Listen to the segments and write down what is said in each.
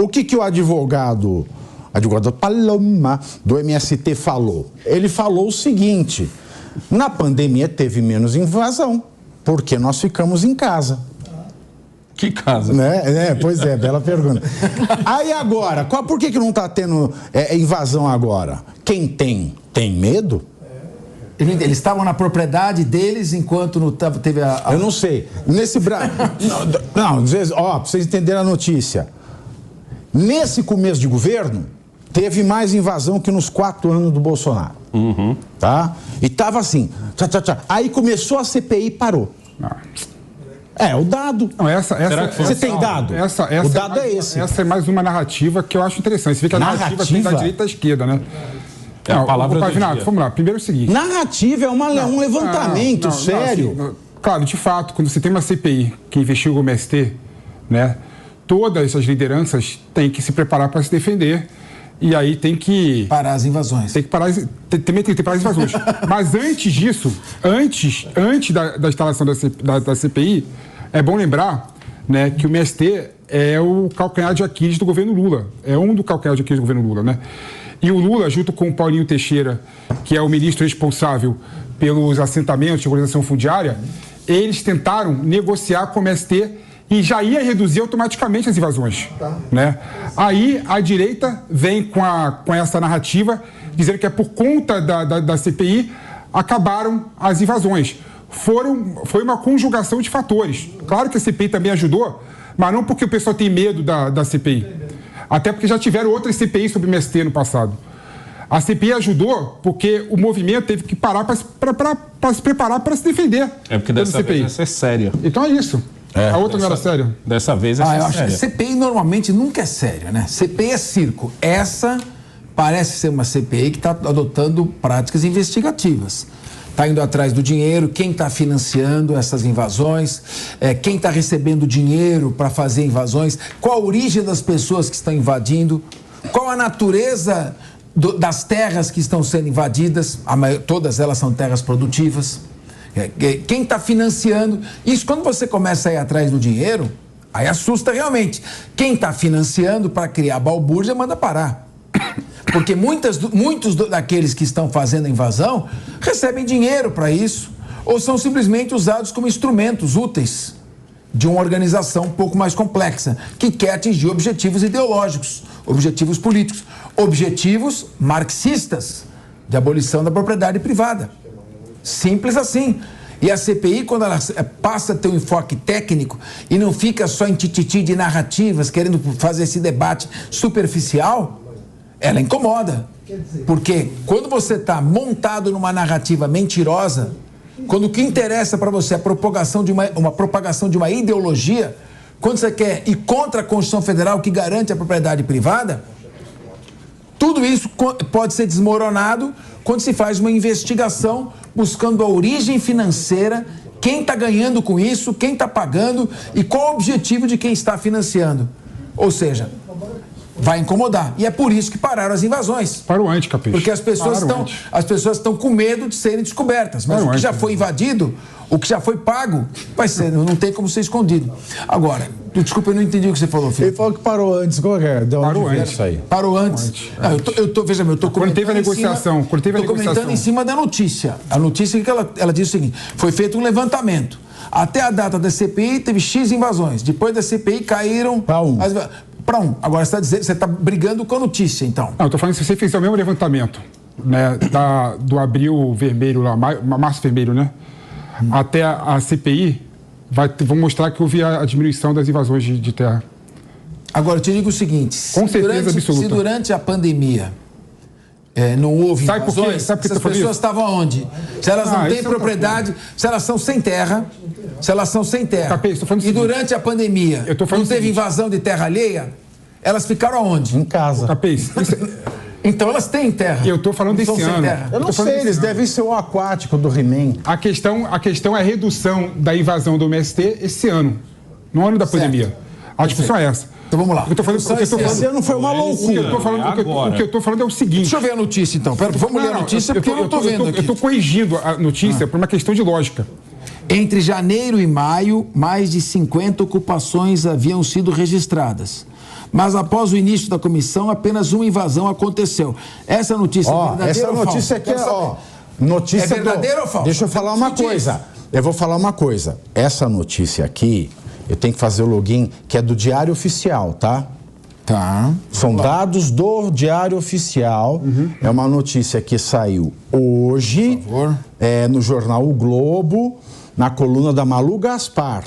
O que o advogado Paloma, do MST, falou? Ele falou o seguinte: na pandemia teve menos invasão, porque nós ficamos em casa. Que casa? Pois é, bela pergunta. Aí agora, por que não está tendo invasão agora? Quem tem medo? Eles estavam na propriedade deles enquanto teve a... Eu não sei. Não, pra vocês entenderem a notícia. Nesse começo de governo, teve mais invasão que nos 4 anos do Bolsonaro. Uhum. Tá? E tava assim. Aí começou a CPI e parou. O dado. Não, você tem dado? O dado é esse. Essa é mais uma narrativa que eu acho interessante. Você vê que a narrativa tem da direita à esquerda, né? É a palavra do dia. Vamos lá. Primeiro é o seguinte. Narrativa é um levantamento sério. Assim, claro, de fato, quando você tem uma CPI que investiga o MST, né? Todas essas lideranças têm que se preparar para se defender. E aí tem que... parar as invasões. Também tem que parar as invasões. Mas antes disso, antes da instalação da CPI, é bom lembrar, né, que o MST é o calcanhar de Aquiles do governo Lula. É um do calcanhar de Aquiles do governo Lula, né? E o Lula, junto com o Paulinho Teixeira, que é o ministro responsável pelos assentamentos de organização fundiária, eles tentaram negociar com o MST e já ia reduzir automaticamente as invasões, né? Aí a direita vem com essa narrativa, dizendo que é por conta da CPI acabaram as invasões. Foi uma conjugação de fatores. Claro que a CPI também ajudou, mas não porque o pessoal tem medo da CPI. Até porque já tiveram outras CPIs sobre o MST no passado. A CPI ajudou porque o movimento teve que parar para se preparar para se defender. É porque dessa vez vai ser séria. Então é isso. A outra não era séria? Dessa vez é séria. Eu acho que CPI normalmente nunca é séria, né? CPI é circo. Essa parece ser uma CPI que está adotando práticas investigativas. Está indo atrás do dinheiro, quem está financiando essas invasões, quem está recebendo dinheiro para fazer invasões, qual a origem das pessoas que estão invadindo, qual a natureza das terras que estão sendo invadidas, todas elas são terras produtivas, quem está financiando. Isso, quando você começa a ir atrás do dinheiro, aí assusta realmente. Quem está financiando para criar balbúrdia manda parar. Porque muitos daqueles que estão fazendo a invasão recebem dinheiro para isso, ou são simplesmente usados como instrumentos úteis de uma organização um pouco mais complexa, que quer atingir objetivos ideológicos, objetivos políticos, objetivos marxistas, de abolição da propriedade privada. Simples assim. E a CPI, quando ela passa a ter um enfoque técnico e não fica só em tititi de narrativas, querendo fazer esse debate superficial, ela incomoda. Porque quando você está montado numa narrativa mentirosa, quando o que interessa para você é a propagação de uma propagação de uma ideologia, quando você quer ir contra a Constituição Federal que garante a propriedade privada, tudo isso pode ser desmoronado quando se faz uma investigação buscando a origem financeira, quem está ganhando com isso, quem está pagando e qual o objetivo de quem está financiando. Ou seja, vai incomodar. E é por isso que pararam as invasões. Parou antes, Capês. Porque as pessoas estão com medo de serem descobertas. Mas o que já foi invadido, o que já foi pago, vai ser, não tem como ser escondido. Agora, desculpa, eu não entendi o que você falou, filho. Ele falou que parou antes. Parou antes. Isso aí. Parou antes. Veja, eu estou comentando. Quando teve a negociação. Estou comentando em cima da notícia. A notícia que ela diz o seguinte: foi feito um levantamento. Até a data da CPI teve X invasões. Depois da CPI caíram. Para um. Agora você está brigando com a notícia, então. Não, eu estou falando que se você fizer o mesmo levantamento, né, do abril vermelho lá, março vermelho, né, até a CPI, vão mostrar que houve a diminuição das invasões de terra. Agora, eu te digo o seguinte: com certeza absoluta. Se durante a pandemia não houve invasões, Sabe por quê? essas pessoas estavam onde? Se elas não têm propriedade, se elas são sem terra, Capês, e durante a pandemia não teve invasão de terra alheia, elas ficaram aonde? Em casa. Capês, então elas têm terra. Eu estou falando desse ano. Eu não sei, eles devem ser o aquático do He-Man. A questão é a redução da invasão do MST esse ano, no ano da pandemia. A discussão é essa. Então vamos lá. Esse ano foi uma loucura. O que eu estou falando é o seguinte. Deixa eu ver a notícia, então. Vamos ler a notícia, porque eu não estou vendo aqui. Eu estou corrigindo a notícia por uma questão de lógica. Entre janeiro e maio, mais de 50 ocupações haviam sido registradas. mas após o início da comissão, apenas uma invasão aconteceu. Essa notícia é verdadeira essa ou falsa? notícia aqui notícia é verdadeira ou falsa? Deixa eu falar uma coisa. Eu vou falar uma coisa. Essa notícia aqui, eu tenho que fazer o login, que é do Diário Oficial, tá? Tá. São dados do Diário Oficial. É uma notícia que saiu hoje, por favor, no jornal O Globo, na coluna da Malu Gaspar,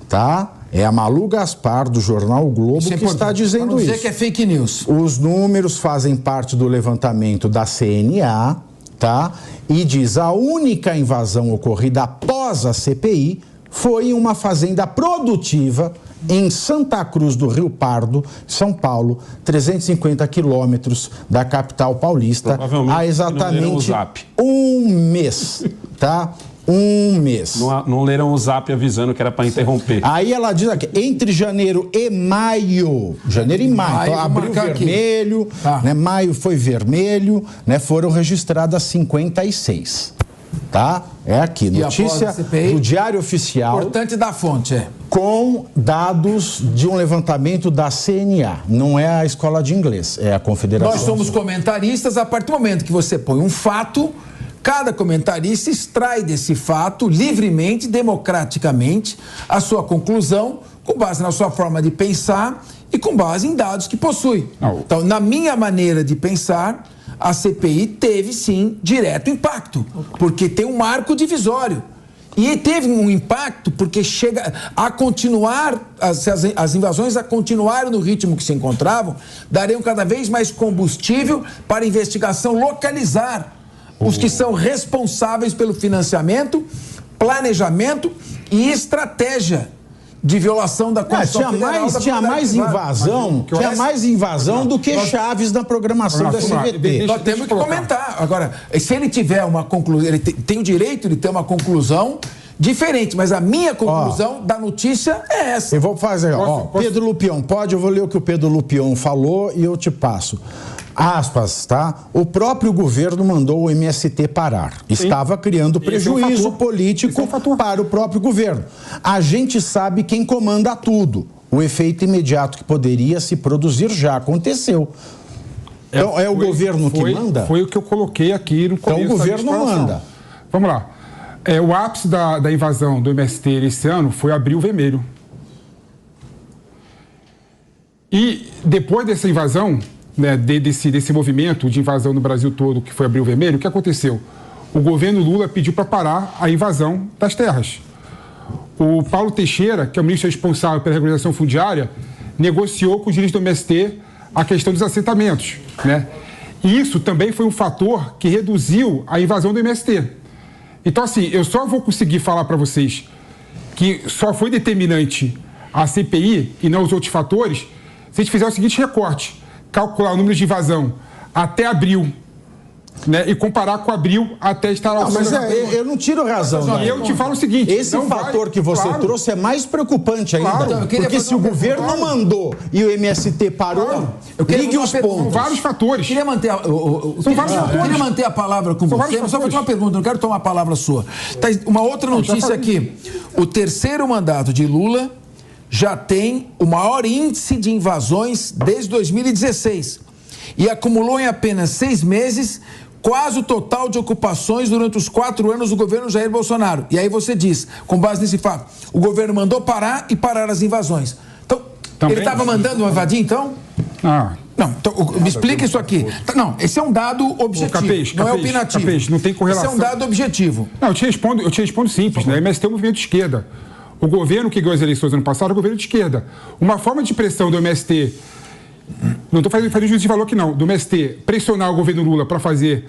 tá? É a Malu Gaspar, do jornal O Globo, que está dizendo isso. Dizer que é fake news. Os números fazem parte do levantamento da CNA, tá? E diz: a única invasão ocorrida após a CPI foi em uma fazenda produtiva em Santa Cruz do Rio Pardo, São Paulo, 350 quilômetros da capital paulista, há exatamente um mês, tá? Um mês. Não leram o zap avisando que era para interromper. Aí ela diz aqui, entre janeiro e maio, então, abril vermelho, né, maio foi vermelho, né, foram registradas 56, tá? É aqui, notícia do Diário Oficial. Importante da fonte, com dados de um levantamento da CNA, não é a escola de inglês, é a Confederação. Nós somos comentaristas, a partir do momento que você põe um fato, cada comentarista extrai desse fato, livremente, democraticamente, a sua conclusão, com base na sua forma de pensar e com base em dados que possui. Então, na minha maneira de pensar, a CPI teve, sim, direto impacto, porque tem um marco divisório. E teve um impacto porque chega a continuar, as invasões a continuarem no ritmo que se encontravam, dariam cada vez mais combustível para a investigação localizar os que são responsáveis pelo financiamento, planejamento e estratégia de violação da Constituição Federal. Tinha mais invasão do que Chaves na programação da SBT. Nós temos que comentar. Agora, se ele tiver uma conclusão, ele tem o direito de ter uma conclusão diferente, mas a minha conclusão da notícia é essa. Eu vou fazer, Pedro Lupion, eu vou ler o que o Pedro Lupion falou e eu te passo. Aspas, tá? O próprio governo mandou o MST parar. Estava criando prejuízo político para o próprio governo. A gente sabe quem comanda tudo. O efeito imediato que poderia se produzir já aconteceu. Então, é o governo que manda? Foi o que eu coloquei aqui no começo. Então, o governo manda. Vamos lá. O ápice da invasão do MST esse ano foi Abril Vermelho. E depois dessa invasão, né, desse movimento de invasão no Brasil todo, que foi Abril Vermelho, o que aconteceu? O governo Lula pediu para parar a invasão das terras. O Paulo Teixeira, que é o ministro responsável pela regularização fundiária, negociou com os dirigentes do MST a questão dos assentamentos, né? E isso também foi um fator que reduziu a invasão do MST. Então, assim, eu só vou conseguir falar para vocês que só foi determinante a CPI e não os outros fatores se a gente fizer o seguinte recorte: calcular o número de invasão até abril, né, e comparar com abril até estar... Mas eu não tiro razão. Eu te falo o seguinte... Esse fator que você trouxe é mais preocupante ainda. Porque se o governo mandou e o MST parou, ligue os pontos. São vários fatores. Eu queria manter queria manter a palavra com você, mas só fazer uma pergunta, não quero tomar a palavra sua. Tá, uma outra notícia aqui. O terceiro mandato de Lula já tem o maior índice de invasões desde 2016 e acumulou em apenas 6 meses quase o total de ocupações durante os 4 anos do governo Jair Bolsonaro. E aí você diz, com base nesse fato, o governo mandou parar e parar as invasões. Então, também ele estava mandando invadir, então? Não, então, me explica isso aqui. Não, esse é um dado objetivo, não é opinativo. Não tem correlação. Esse é um dado objetivo. Não, eu te respondo simples, né? O MST é um movimento de esquerda. O governo que ganhou as eleições ano passado é o governo de esquerda. Uma forma de pressão do MST, não estou fazendo juízo de valor aqui não, do MST pressionar o governo Lula para fazer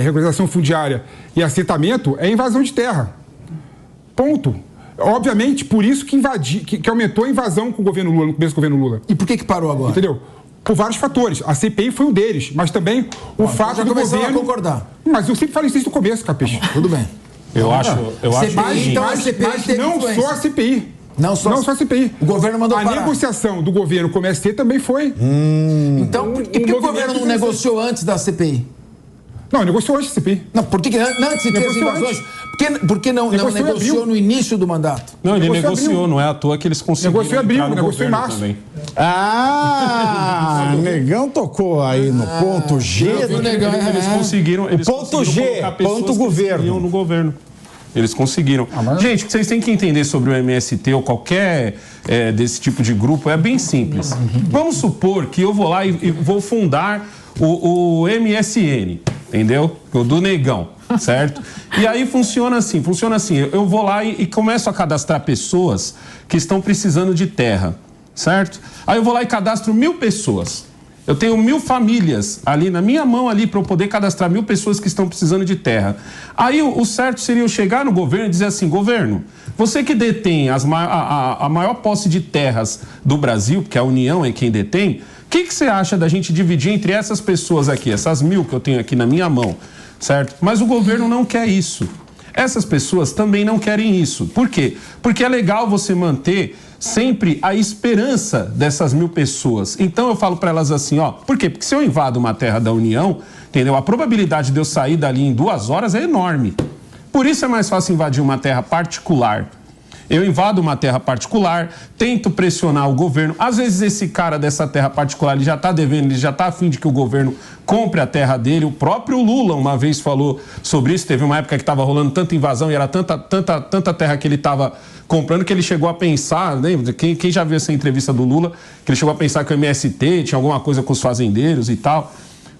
regularização fundiária e assentamento é invasão de terra. Ponto. Obviamente, por isso que aumentou a invasão com o governo Lula, no começo do governo Lula. E por que parou agora? Entendeu? Por vários fatores. A CPI foi um deles, mas também o fato do governo... a concordar. Mas eu sempre falei isso desde o começo, Capicho. Tudo bem. Eu acho. Mas não só a CPI. Não só a CPI. O governo mandou parar. A negociação do governo com o MST também foi. Então, por que o governo não negociou antes da CPI? Não, negociou antes da CPI. Não, por que antes de ter as invasões? Por que não negociou no início do mandato? Não, ele Negociou negociou, não é à toa que eles conseguiram. Negociou em abril, entrar no negociou em governo março. também. Negão tocou aí no ponto G. Eles conseguiram. Eles Ponto conseguiram G, colocar pessoas ponto que governo. queriam no governo. Eles conseguiram. Gente, o que vocês têm que entender sobre o MST ou qualquer desse tipo de grupo é bem simples. Vamos supor que eu vou lá e vou fundar o MSN, entendeu? O do Negão, certo? E aí funciona assim. Eu vou lá e começo a cadastrar pessoas que estão precisando de terra, certo? Aí eu vou lá e cadastro 1.000 pessoas. Eu tenho 1.000 famílias ali na minha mão ali para eu poder cadastrar 1.000 pessoas que estão precisando de terra. Aí o certo seria eu chegar no governo e dizer assim, governo, você que detém a maior posse de terras do Brasil, porque a União é quem detém, o que você acha da gente dividir entre essas pessoas aqui, essas 1.000 que eu tenho aqui na minha mão, certo? Mas o governo não quer isso. Essas pessoas também não querem isso. Por quê? Porque é legal você manter sempre a esperança dessas 1.000 pessoas. Então eu falo para elas assim, ó, por quê? Porque se eu invado uma terra da União, entendeu? A probabilidade de eu sair dali em 2 horas é enorme. Por isso é mais fácil invadir uma terra particular. Eu invado uma terra particular, tento pressionar o governo. Às vezes esse cara dessa terra particular, ele já está devendo, ele já está a fim de que o governo compre a terra dele. O próprio Lula uma vez falou sobre isso. Teve uma época que estava rolando tanta invasão e era tanta terra que ele estava comprando que ele chegou a pensar, lembra? Quem já viu essa entrevista do Lula, que ele chegou a pensar que o MST tinha alguma coisa com os fazendeiros e tal.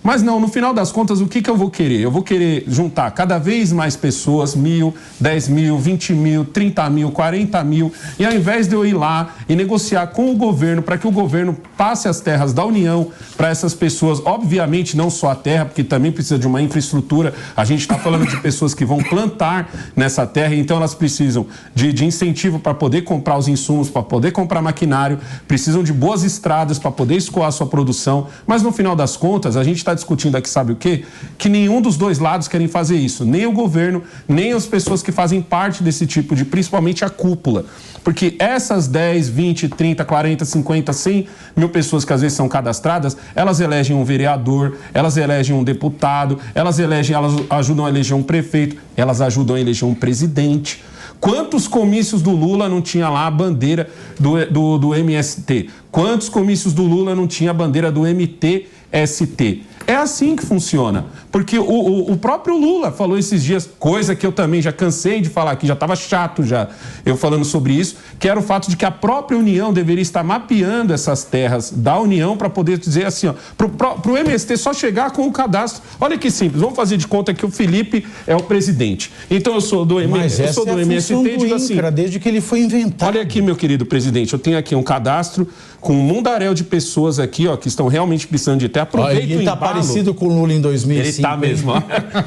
Mas não, no final das contas, o que eu vou querer? Eu vou querer juntar cada vez mais pessoas, 1.000, 10.000, 20.000, 30.000, 40.000, e ao invés de eu ir lá e negociar com o governo para que o governo passe as terras da União para essas pessoas, obviamente não só a terra, porque também precisa de uma infraestrutura, a gente está falando de pessoas que vão plantar nessa terra, então elas precisam de incentivo para poder comprar os insumos, para poder comprar maquinário, precisam de boas estradas para poder escoar a sua produção, mas no final das contas, a gente está discutindo aqui, sabe o quê? Que nenhum dos dois lados querem fazer isso, nem o governo, nem as pessoas que fazem parte desse tipo de, principalmente a cúpula. Porque essas 10, 20, 30, 40, 50, 100.000 pessoas que às vezes são cadastradas, elas elegem um vereador, elas elegem um deputado, elas ajudam a eleger um prefeito, elas ajudam a eleger um presidente. Quantos comícios do Lula não tinha lá a bandeira do MST? Quantos comícios do Lula não tinha a bandeira do MTST? É assim que funciona, porque o próprio Lula falou esses dias, coisa que eu também já cansei de falar aqui, já estava chato já eu falando sobre isso, que era o fato de que a própria União deveria estar mapeando essas terras da União para poder dizer assim, ó, para o MST só chegar com o cadastro. Olha que simples, vamos fazer de conta que o Felipe é o presidente. Então eu sou do MST e digo assim, desde que ele foi inventado. Olha aqui, meu querido presidente, eu tenho aqui um cadastro com um mundaréu de pessoas aqui, ó, que estão realmente precisando de terra. Aproveita ele está parecido com o Lula em 2005. Ele está mesmo.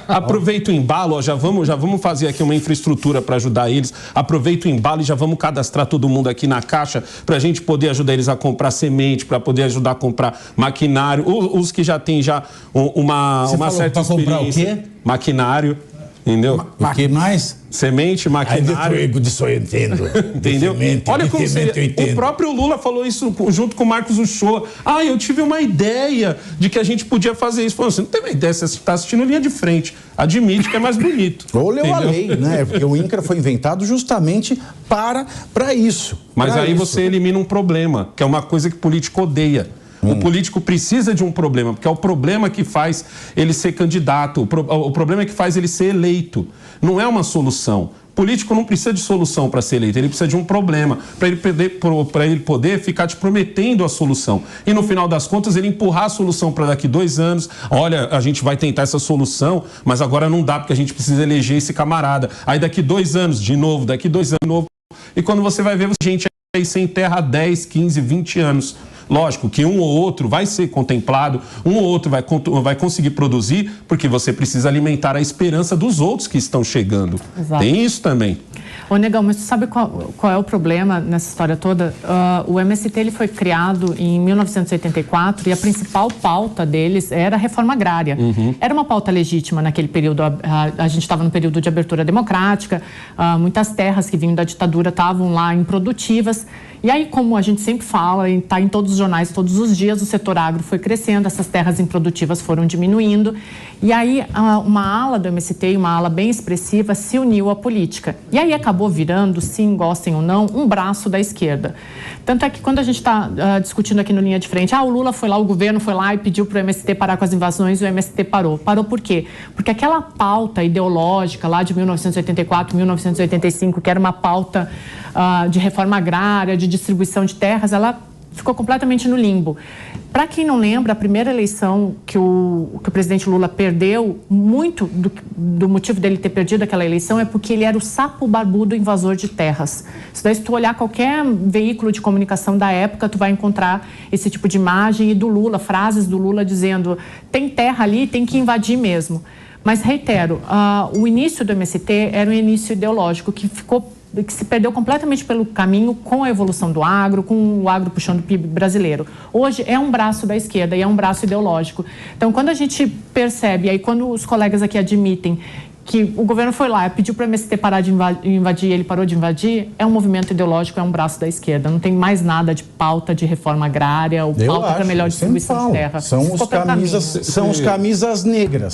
Aproveita o embalo, ó, já vamos fazer aqui uma infraestrutura para ajudar eles. Aproveita o embalo e já vamos cadastrar todo mundo aqui na caixa para a gente poder ajudar eles a comprar semente, para poder ajudar a comprar maquinário. Os que já têm já uma certa experiência. Comprar o quê? Maquinário. Entendeu? O que mais? Semente, maquinário. Disso eu entendo. Entendeu? Olha como seria. O próprio Lula falou isso junto com o Marcos Uchoa. Eu tive uma ideia de que a gente podia fazer isso. Falou, você não teve uma ideia, você está assistindo Linha de Frente. Admite que é mais bonito. Ou leu a lei, né? Porque o INCRA foi inventado justamente para isso. Mas aí você elimina um problema, que é uma coisa que o político odeia. O político precisa de um problema, porque é o problema que faz ele ser candidato, o problema é que faz ele ser eleito. Não é uma solução. O político não precisa de solução para ser eleito, ele precisa de um problema, para ele poder ficar te prometendo a solução. E no final das contas, ele empurrar a solução para daqui 2 anos. Olha, a gente vai tentar essa solução, mas agora não dá, porque a gente precisa eleger esse camarada. Aí daqui 2 anos, de novo, daqui 2 anos, de novo. E quando você vai ver, gente aí sem terra há 10, 15, 20 anos. Lógico que um ou outro vai ser contemplado, um ou outro vai conseguir produzir, porque você precisa alimentar a esperança dos outros que estão chegando. Exato. Tem isso também. Ô, Negão, mas tu sabe qual é o problema nessa história toda? O MST ele foi criado em 1984 e a principal pauta deles era a reforma agrária. Era uma pauta legítima naquele período. A gente estava no período de abertura democrática, muitas terras que vinham da ditadura estavam lá improdutivas. E aí, como a gente sempre fala, e está em todos os jornais todos os dias, o setor agro foi crescendo, essas terras improdutivas foram diminuindo. E aí uma ala do MST, uma ala bem expressiva, se uniu à política. E aí acabou virando, sim, gostem ou não, um braço da esquerda. Tanto é que quando a gente está discutindo aqui no Linha de Frente, o Lula foi lá, o governo foi lá e pediu para o MST parar com as invasões, e o MST parou. Parou por quê? Porque aquela pauta ideológica lá de 1984, 1985, que era uma pauta de reforma agrária, de distribuição de terras, ela ficou completamente no limbo. Para quem não lembra, a primeira eleição que o presidente Lula perdeu, muito do motivo dele ter perdido aquela eleição é porque ele era o sapo barbudo invasor de terras. Isso daí, se tu olhar qualquer veículo de comunicação da época, tu vai encontrar esse tipo de imagem e do Lula, frases do Lula dizendo: tem terra ali, tem que invadir mesmo. Mas, reitero, o início do MST era um início ideológico que se perdeu completamente pelo caminho com a evolução do agro, com o agro puxando o PIB brasileiro. Hoje é um braço da esquerda e é um braço ideológico. Então, quando a gente percebe, aí quando os colegas aqui admitem que o governo foi lá, pediu para o MST parar de invadir e ele parou de invadir, é um movimento ideológico, é um braço da esquerda. Não tem mais nada de pauta de reforma agrária ou pauta para melhor distribuição de terra. São os camisas negras.